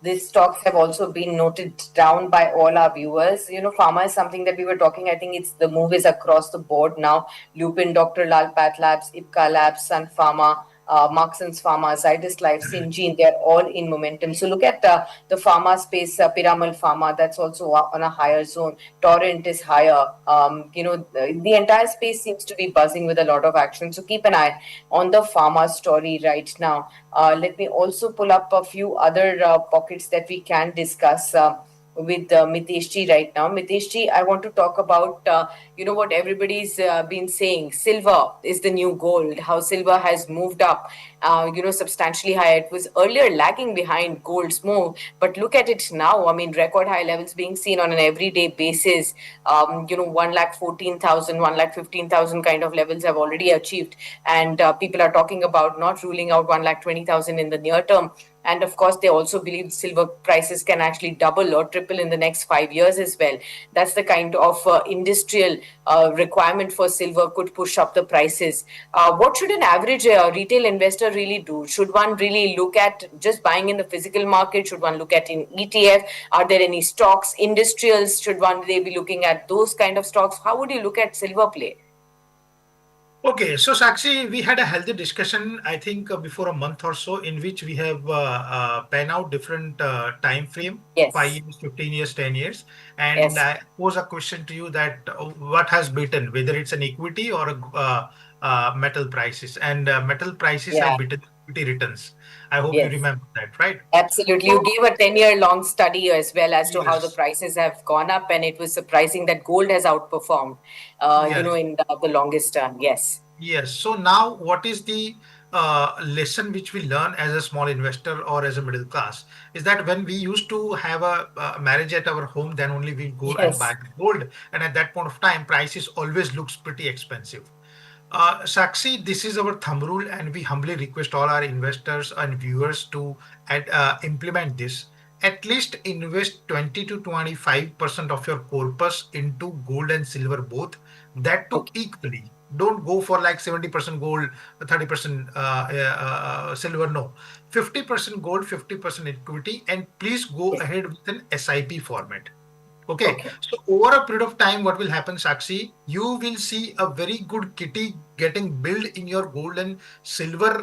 these stocks have also been noted down by all our viewers. Pharma is something that we were talking. I think it's the move is across the board now. Lupin, Dr. Lal Path Labs, Ipca Labs, Sun Pharma, Markson's Pharma, Zydus Life, Syngene, they're all in momentum. So look at the pharma space, Piramal Pharma, that's also on a higher zone. Torrent is higher. The entire space seems to be buzzing with a lot of action. So keep an eye on the pharma story right now. Let me also pull up a few other pockets that we can discuss with Miteshji right now. Miteshji, I want to talk about, what everybody's been saying. Silver is the new gold, how silver has moved up, substantially higher. It was earlier lagging behind gold's move, but look at it now. I mean, record high levels being seen on an everyday basis. 1,14,000, 1,15,000 kind of levels have already achieved. And people are talking about not ruling out 1,20,000 in the near term. And of course, they also believe silver prices can actually double or triple in the next 5 years as well. That's the kind of industrial requirement for silver could push up the prices. What should an average retail investor really do? Should one really look at just buying in the physical market? Should one look at an ETF? Are there any stocks, industrials? Should one they be looking at those kind of stocks? How would you look at silver play? Okay, so Sakshi, we had a healthy discussion, I think, before a month or so, in which we have pen out different time frame, Yes. 5 years, 15 years, 10 years. And Yes. I pose a question to you that what has beaten, whether it's an equity or a metal prices. And metal prices have Yeah. beaten equity returns. I hope you Yes. remember that, right? Absolutely. You So, gave a 10-year long study as well as to how the yes, prices have gone up, and it was surprising that gold has outperformed, yes. in the longest term. Yes. Yes. So now, what is the lesson which we learn as a small investor or as a middle class is that when we used to have a marriage at our home, then only we go and buy Yes. gold, and at that point of time, prices always looks pretty expensive. Sakshi, this is our thumb rule, and we humbly request all our investors and viewers to implement this. At least invest 20 to 25% of your corpus into gold and silver both, that too Okay. equally. Don't go for like 70% gold, 30% silver. No, 50% gold, 50% equity, and please go Yes. ahead with an SIP format. Okay, Okay. so over a period of time, what will happen, Sakshi? You will see a very good kitty getting built in your gold and silver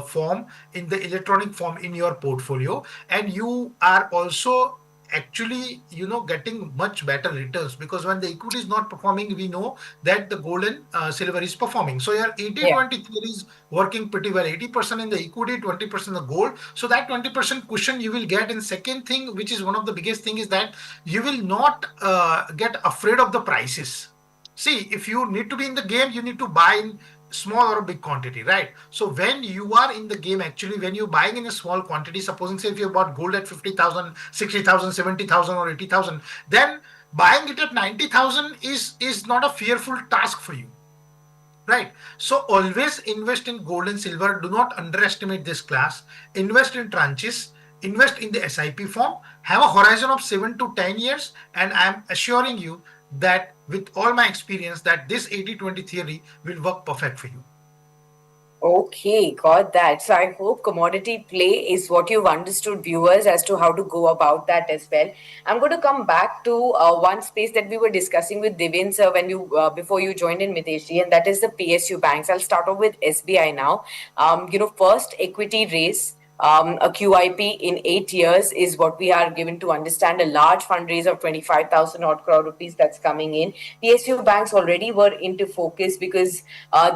form, in the electronic form in your portfolio, and you are also actually, getting much better returns, because when the equity is not performing, we know that the gold and silver is performing. So your 80-20 theory is working pretty well. 80% in the equity, 20% the gold. So that 20% cushion you will get. And second thing, which is one of the biggest thing, is that you will not get afraid of the prices. See, if you need to be in the game, you need to buy in small or a big quantity, right? So when you are in the game, actually, when you're buying in a small quantity, supposing say if you bought gold at 50,000, 60,000, 70,000, or 80,000, then buying it at 90,000 is not a fearful task for you. Right. So always invest in gold and silver. Do not underestimate this class. Invest in tranches. Invest in the SIP form. Have a horizon of 7 to 10 years. And I'm assuring you that with all my experience, that this 80-20 theory will work perfect for you. Okay, got that. So I hope commodity play is what you've understood, viewers, as to how to go about that as well. I'm going to come back to one space that we were discussing with Divin sir when you before you joined in, Miteshi, and that is the PSU banks. I'll start off with SBI now. First equity raise. A QIP in 8 years is what we are given to understand. A large fundraise of 25,000 odd crore rupees that's coming in. PSU banks already were into focus because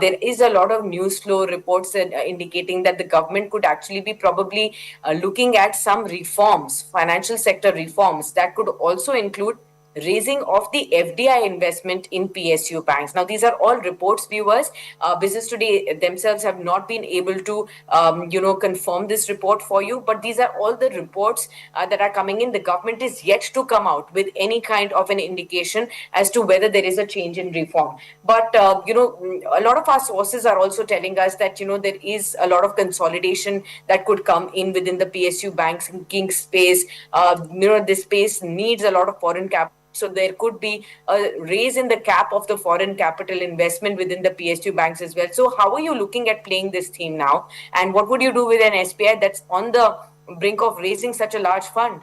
there is a lot of news flow reports indicating that the government could actually be probably looking at some reforms, financial sector reforms that could also include raising of the FDI investment in PSU banks. Now, these are all reports, viewers. Business Today themselves have not been able to, confirm this report for you, but these are all the reports that are coming in. The government is yet to come out with any kind of an indication as to whether there is a change in reform. But, a lot of our sources are also telling us that, there is a lot of consolidation that could come in within the PSU banking space. This space needs a lot of foreign capital. So there could be a raise in the cap of the foreign capital investment within the PSU banks as well. So how are you looking at playing this theme now? And what would you do with an SBI that's on the brink of raising such a large fund?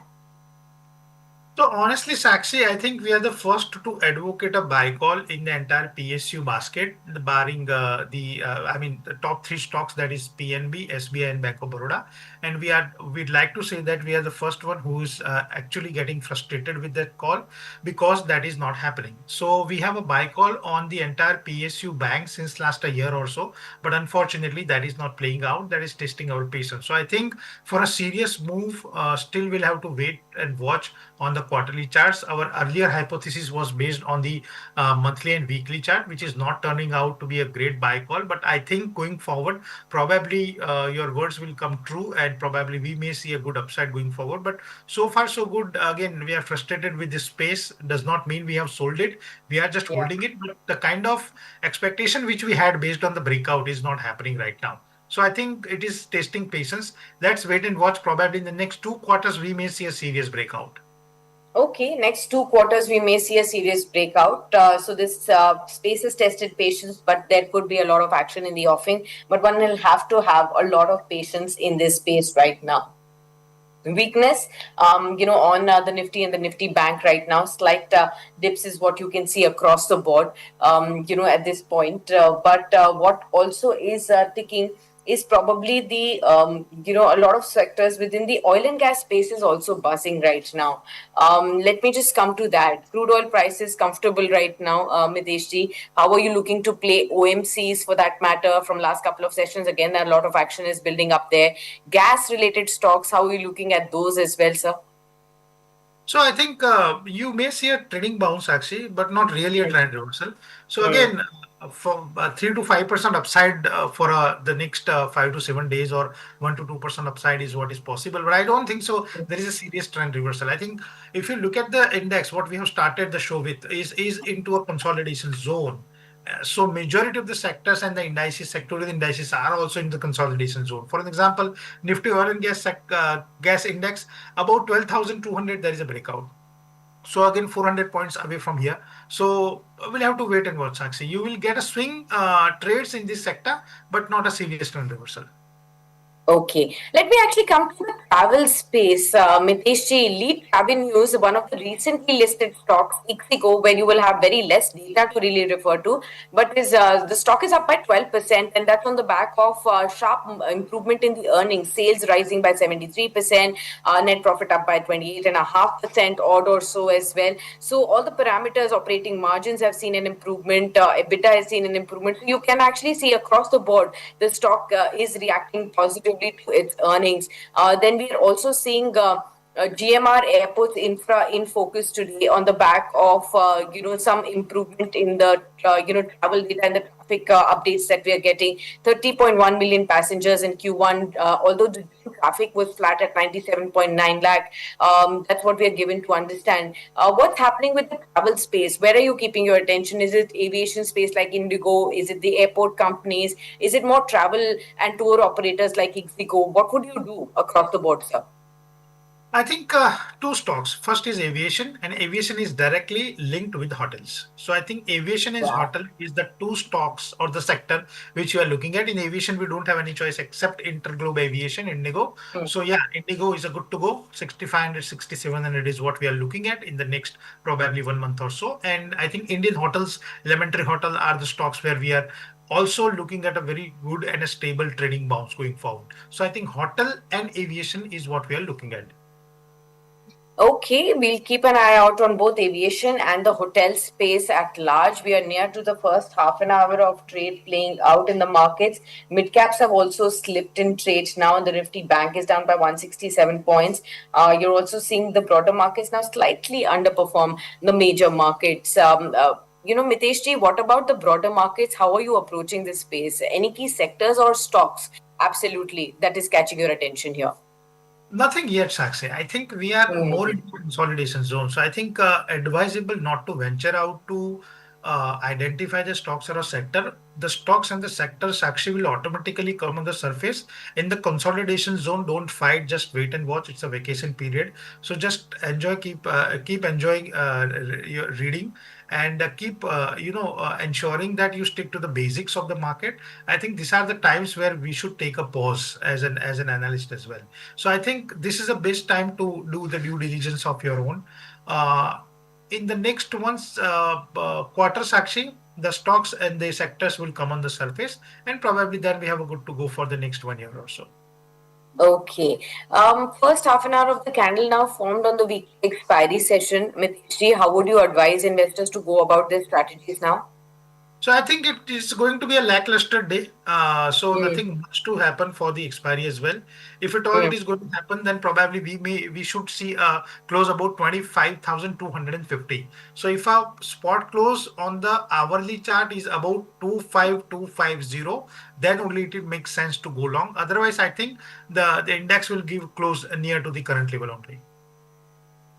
So honestly, Sakshi, I think we are the first to advocate a buy call in the entire PSU basket, barring the top three stocks, that is PNB, SBI, and Bank of Baroda. And we'd like to say that we are the first one who is actually getting frustrated with that call, because that is not happening. So we have a buy call on the entire PSU bank since last a year or so, but unfortunately that is not playing out. That is testing our patience. So I think for a serious move, still we'll have to wait and watch on the quarterly charts. Our earlier hypothesis was based on the monthly and weekly chart, which is not turning out to be a great buy call. But I think going forward, probably your words will come true, and probably we may see a good upside going forward. But so far, so good. Again, we are frustrated with this space. Does not mean we have sold it. We are just Yeah. holding it. But the kind of expectation which we had based on the breakout is not happening right now. So I think it is testing patience. Let's wait and watch. Probably in the next 2 quarters, we may see a serious breakout. Okay, next 2 quarters we may see a serious breakout. So this space is tested patience, but there could be a lot of action in the offing. But one will have to have a lot of patience in this space right now. Weakness, on the Nifty and the Nifty Bank right now. Slight dips is what you can see across the board, at this point. But what also is ticking is probably the a lot of sectors within the oil and gas space is also buzzing right now. Let me just come to that. Crude oil prices comfortable right now, Mitesh ji. How are you looking to play OMCs for that matter? From last couple of sessions, again, a lot of action is building up there. Gas related stocks, how are you looking at those as well, sir? So I think you may see a trading bounce actually, but not really a trend reversal. So Hmm. again, for 3 to 5% upside for the next 5 to 7 days, or 1 to 2% upside is what is possible. But I don't think so. There is a serious trend reversal. I think if you look at the index, what we have started the show with is into a consolidation zone. So majority of the sectors and the indices, sectoral indices are also in the consolidation zone. For an example, Nifty oil and gas index about 12,200, there is a breakout. So again, 400 points away from here. So we'll have to wait and watch. Actually, you will get a swing trades in this sector, but not a serious trend reversal. Okay, let me actually come to the travel space. Mitesh ji, lead travel news, one of the recently listed stocks, Ixigo, where you will have very less data to really refer to, but is the stock is up by 12%, and that's on the back of sharp improvement in the earnings, sales rising by 73%, net profit up by 28.5% odd or so as well. So all the parameters, operating margins have seen an improvement, EBITDA has seen an improvement. So you can actually see across the board the stock is reacting positively to its earnings. Then we are also seeing GMR Airports infra in focus today on the back of some improvement in the travel data and the traffic updates that we are getting. 30.1 million passengers in Q1, although the traffic was flat at 97.9 lakh. That's what we are given to understand. What's happening with the travel space? Where are you keeping your attention? Is it aviation space like Indigo? Is it the airport companies? Is it more travel and tour operators like Ixigo? What would you do across the board, sir? I think two stocks. First is aviation, and aviation is directly linked with hotels. So I think aviation is Wow. hotel is the two stocks or the sector which you are looking at. In aviation, we don't have any choice except Interglobe Aviation, Indigo. Hmm. So yeah, Indigo is a good to go. 6,500, 6,700 is what we are looking at in the next probably 1 month or so. And I think Indian hotels, Elementary Hotel are the stocks where we are also looking at a very good and a stable trading bounce going forward. So I think hotel and aviation is what we are looking at. Okay, we'll keep an eye out on both aviation and the hotel space at large. We are near to the first half an hour of trade playing out in the markets. Mid caps have also slipped in trade now, and the Nifty Bank is down by 167 points. You're also seeing the broader markets now slightly underperform the major markets. Mitesh ji, what about the broader markets? How are you approaching this space? Any key sectors or stocks? Absolutely, that is catching your attention here. Nothing yet, Sakshi. I think we are more Hmm. into consolidation zone. So I think advisable not to venture out to identify the stocks or a sector. The stocks and the sectors actually will automatically come on the surface. In the consolidation zone, don't fight, just wait and watch. It's a vacation period. So just enjoy, keep enjoying your reading, and keep ensuring that you stick to the basics of the market. I think these are the times where we should take a pause as an analyst as well. So I think this is the best time to do the due diligence of your own. Uh, in the next one's quarters, actually, the stocks and the sectors will come on the surface, and probably then we have a good to go for the next 1 year or so. Okay. First half an hour of the candle now formed on the weekly expiry session. Mitesh, how would you advise investors to go about their strategies now? So I think it is going to be a lackluster day. So Hmm. nothing much to happen for the expiry as well. If at all Hmm. it is going to happen, then probably we should see a close about 25,250. So if our spot close on the hourly chart is about 25250, then only it makes sense to go long. Otherwise, I think the index will give close near to the current level only.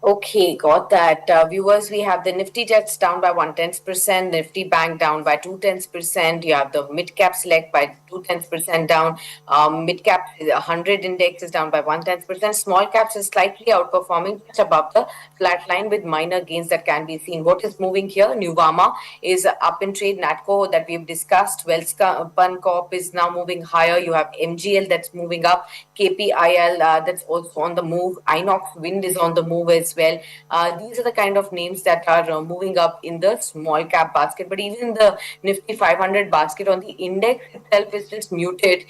Okay, got that. Viewers, we have the Nifty Jets down by 1/10%, Nifty Bank down by 2/10%. You have the mid cap select by 2/10% down. Mid cap 100 index is down by 1/10%. Small caps is slightly outperforming just above the flat line with minor gains that can be seen. What is moving here? Nuvama is up in trade. Natco that we've discussed. Welspun Corp is now moving higher. You have MGL that's moving up. KPIL that's also on the move. Inox Wind is on the move as as well. These are the kind of names that are moving up in the small cap basket. But even the Nifty 500 basket on the index itself is just muted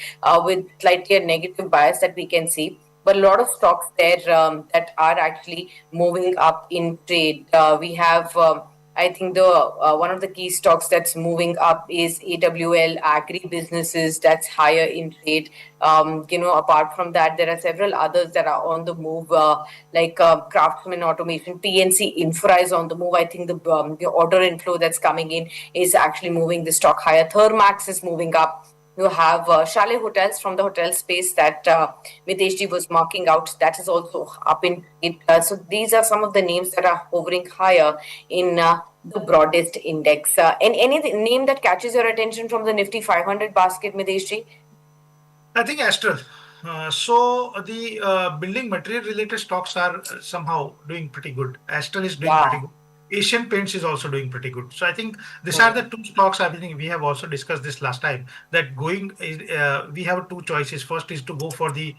with slightly a negative bias that we can see. But a lot of stocks there that are actually moving up in trade. We have, I think, the one of the key stocks that's moving up is AWL Agri Businesses. That's higher in trade. Apart from that, there are several others that are on the move, like Craftsman Automation, PNC Infra is on the move. I think the order inflow that's coming in is actually moving the stock higher. Thermax is moving up. You have Chalet Hotels from the hotel space that Mitesh was marking out. That is also up in it. So these are some of the names that are hovering higher in the broadest index. And any name that catches your attention from the Nifty 500 basket, Mitesh? I think Astral. So the building material related stocks are somehow doing pretty good. Astral is doing pretty Yeah. good. Asian Paints is also doing pretty good. So I think these are the two stocks. I think we have also discussed this last time that we have two choices. First is to go for the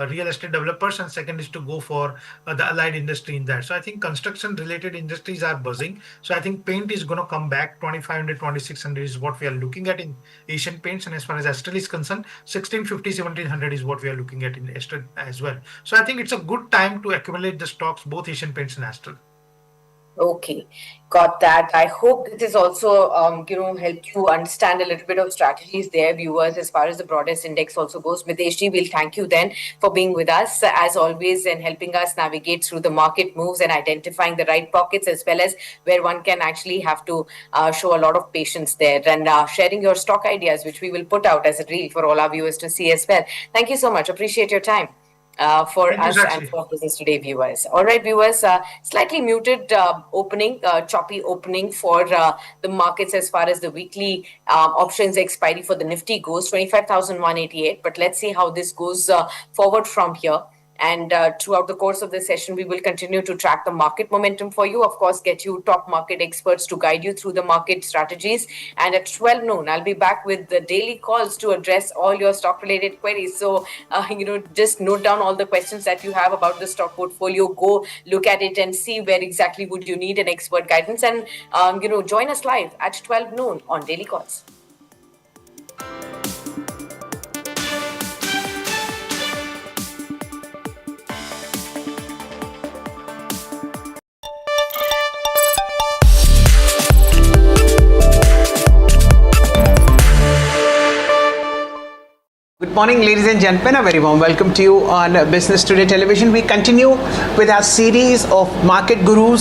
real estate developers, and second is to go for the allied industry in that. So I think construction related industries are buzzing. So I think paint is going to come back. 2500, 2600 is what we are looking at in Asian Paints, and as far as Astral is concerned, 1650, 1700 is what we are looking at in Astral as well. So I think it's a good time to accumulate the stocks, both Asian Paints and Astral. Okay, got that. I hope this is also, help you understand a little bit of strategies there, viewers, as far as the broadest index also goes. Miteshji, we'll thank you then for being with us as always and helping us navigate through the market moves and identifying the right pockets as well as where one can actually have to show a lot of patience there and sharing your stock ideas, which we will put out as a reel for all our viewers to see as well. Thank you so much. Appreciate your time. For Thank you, us and Sakshi. for Business Today viewers. All right, viewers, slightly muted opening, choppy opening for the markets as far as the weekly options expiry for the Nifty goes, 25,188. But let's see how this goes forward from here. And throughout the course of the session, we will continue to track the market momentum for you. Of course, get you top market experts to guide you through the market strategies. And at 12 noon, I'll be back with the daily calls to address all your stock-related queries. So, just note down all the questions that you have about the stock portfolio. Go look at it and see where exactly would you need an expert guidance. And, join us live at 12 noon on daily calls. Good morning, ladies and gentlemen. A very warm welcome to you on Business Today Television. We continue with our series of market gurus